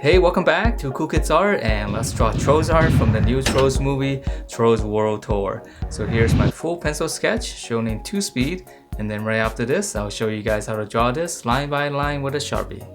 Hey, welcome back to Cool Kids Art, and let's draw Trollzart from the new Trolls movie, Trolls World Tour. So here's my full pencil sketch shown in 2 speed, and then right after this, I'll show you guys how to draw this line by line with a sharpie.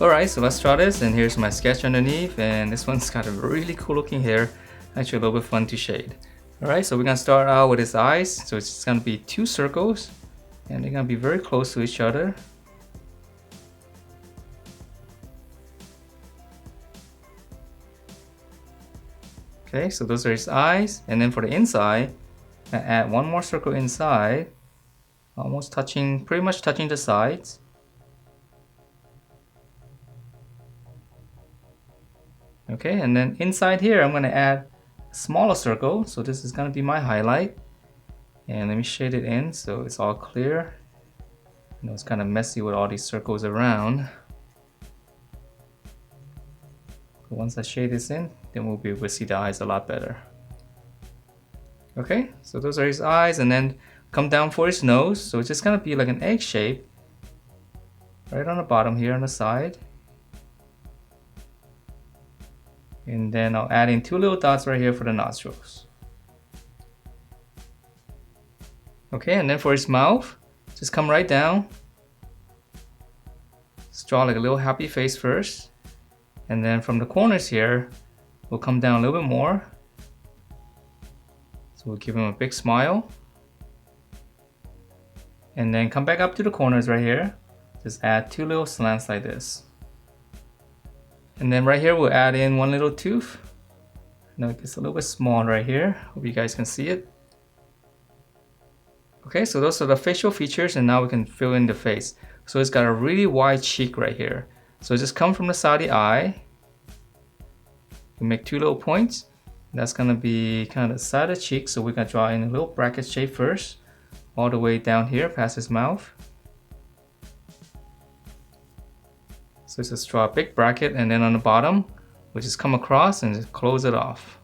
Alright, so let's draw this, and here's my sketch underneath, and this one's got a really cool looking hair, actually a little bit fun to shade. Alright, so we're gonna start out with his eyes, so it's gonna be 2 circles, and they're gonna be very close to each other. Okay, so those are his eyes. And then for the inside, I add one more circle inside, almost touching, pretty much touching the sides. Okay, and then inside here, I'm gonna add a smaller circle. So this is gonna be my highlight. And let me shade it in so it's all clear. You know, it's kind of messy with all these circles around. But once I shade this in, then we'll be able to see the eyes a lot better. Okay, so those are his eyes, and then come down for his nose. So it's just gonna be like an egg shape right on the bottom here on the side. And then I'll add in two little dots right here for the nostrils. Okay, and then for his mouth, just come right down. Just draw like a little happy face first. And then from the corners here, we'll come down a little bit more. So we'll give him a big smile. And then come back up to the corners right here. Just add two little slants like this. And then right here, we'll add in one little tooth. Now it gets a little bit small right here. Hope you guys can see it. Okay, so those are the facial features, and now we can fill in the face. So it's got a really wide cheek right here. So just come from the side of the eye. We make two little points. That's gonna be kind of the side of the cheek. So we're gonna draw in a little bracket shape first, all the way down here past his mouth. So just draw a big bracket, and then on the bottom, we'll just come across and just close it off.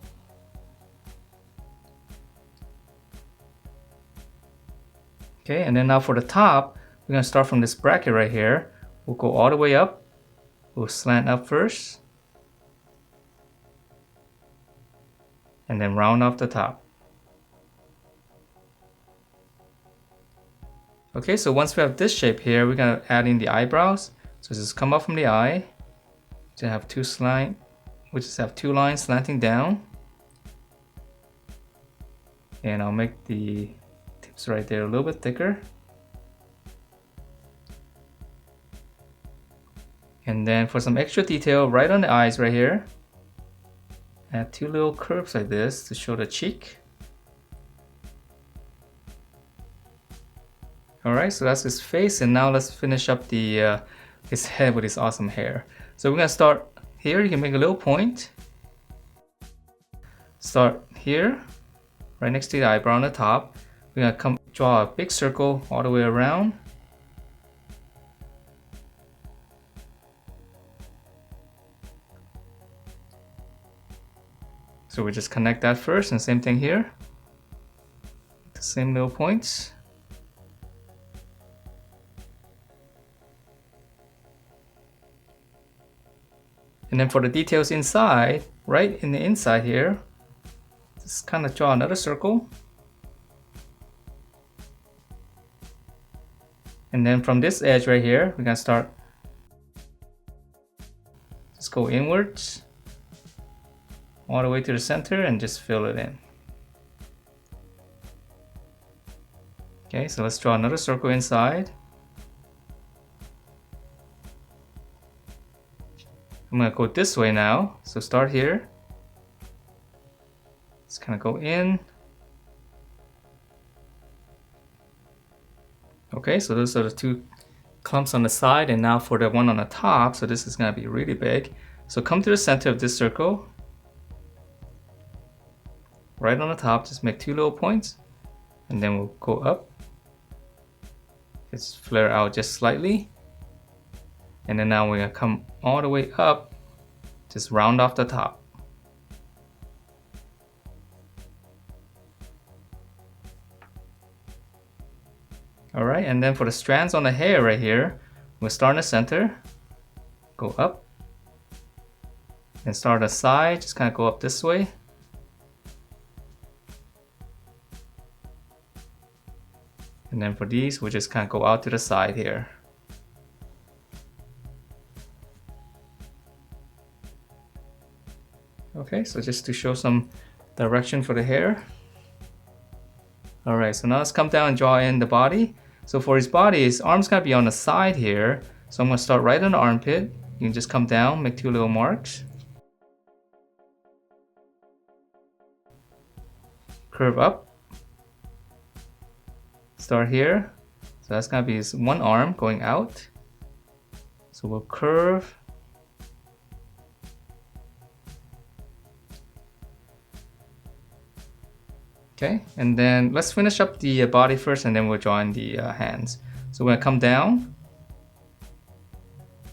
Okay, and then now for the top, we're gonna start from this bracket right here. We'll go all the way up. We'll slant up first. And then round off the top. Okay, so once we have this shape here, we're gonna add in the eyebrows. So just come up from the eye. We have two lines slanting down. And I'll make the tips right there a little bit thicker. And then for some extra detail, right on the eyes right here, add two little curves like this to show the cheek. Alright, so that's his face, and now let's finish up the his head with his awesome hair. So we're gonna start here. You can make a little point. Start here, right next to the eyebrow on the top. We're gonna draw a big circle all the way around. So we just connect that first, and same thing here. The same little points. And then for the details inside, right in the inside here, just kind of draw another circle. And then from this edge right here, we're gonna start, just go inwards, all the way to the center, and just fill it in. Okay, so let's draw another circle inside. I'm gonna go this way now. So start here. Just kind of go in. Okay, so those are the two clumps on the side, and now for the one on the top. So this is gonna be really big. So come to the center of this circle. Right on the top, just make two little points, and then we'll go up. Just flare out just slightly. And then now we're gonna come all the way up, just round off the top. All right, and then for the strands on the hair right here, we'll start in the center, go up, and start on the side, just kind of go up this way. And then for these, we'll just kind of go out to the side here. Okay, so just to show some direction for the hair. Alright, so now let's come down and draw in the body. So for his body, his arm's gonna be on the side here. So I'm gonna start right on the armpit. You can just come down, make two little marks. curve up. Start here. So that's gonna be his one arm going out. So we'll curve. Okay, and then let's finish up the body first, and then we'll join the hands. So we're gonna come down.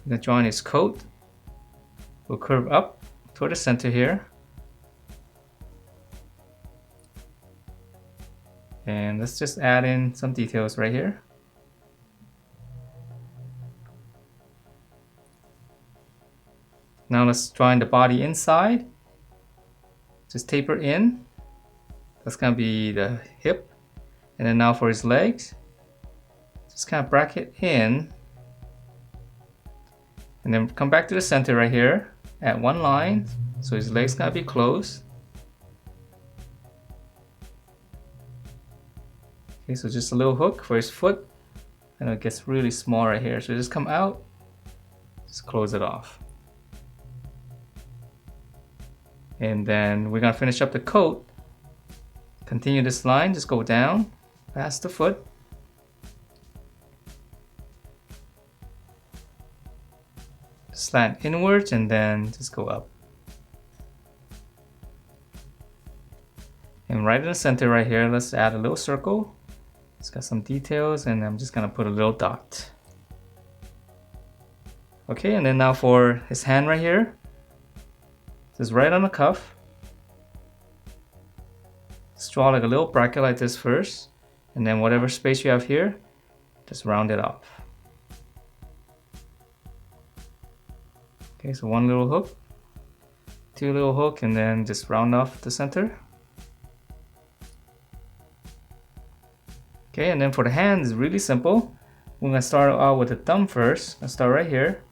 We're gonna join his coat. We'll curve up toward the center here. And let's just add in some details right here. Now let's join the body inside. Just taper in. That's gonna be the hip. And then now for his legs, just kind of bracket in. And then come back to the center right here at one line. So his legs gotta be closed. Okay, so just a little hook for his foot. And it gets really small right here. So just come out, just close it off. And then we're gonna finish up the coat. Continue this line, just go down past the foot. Slant inwards and then just go up. And right in the center right here, let's add a little circle. It's got some details and I'm just gonna put a little dot. Okay, and then now for his hand right here, just right on the cuff. Just draw like a little bracket like this first, and then whatever space you have here, just round it off. Okay, so one little hook, two little hook, and then just round off the center. Okay, and then for the hands, really simple. We're gonna start out with the thumb first. Let's start right here.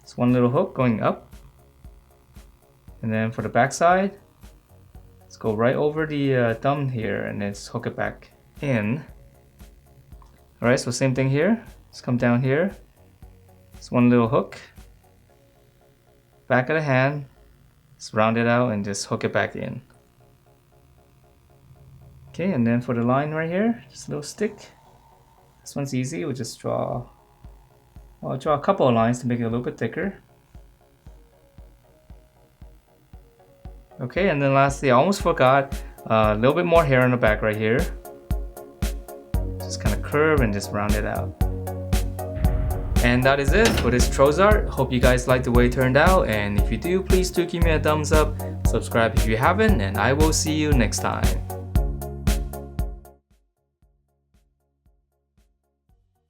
It's one little hook going up. And then for the back side, let's go right over the thumb here and then just hook it back in. Alright, so same thing here. Just come down here. It's one little hook. Back of the hand. Just round it out and just hook it back in. Okay, and then for the line right here, just a little stick. This one's easy. We'll just draw. Well, I'll draw a couple of lines to make it a little bit thicker. Okay, and then lastly, I almost forgot a little bit more hair on the back right here. Just kind of curve and just round it out. And that is it for this Trollzart. Hope you guys liked the way it turned out, and if you do, please do give me a thumbs up, subscribe if you haven't, and I will see you next time.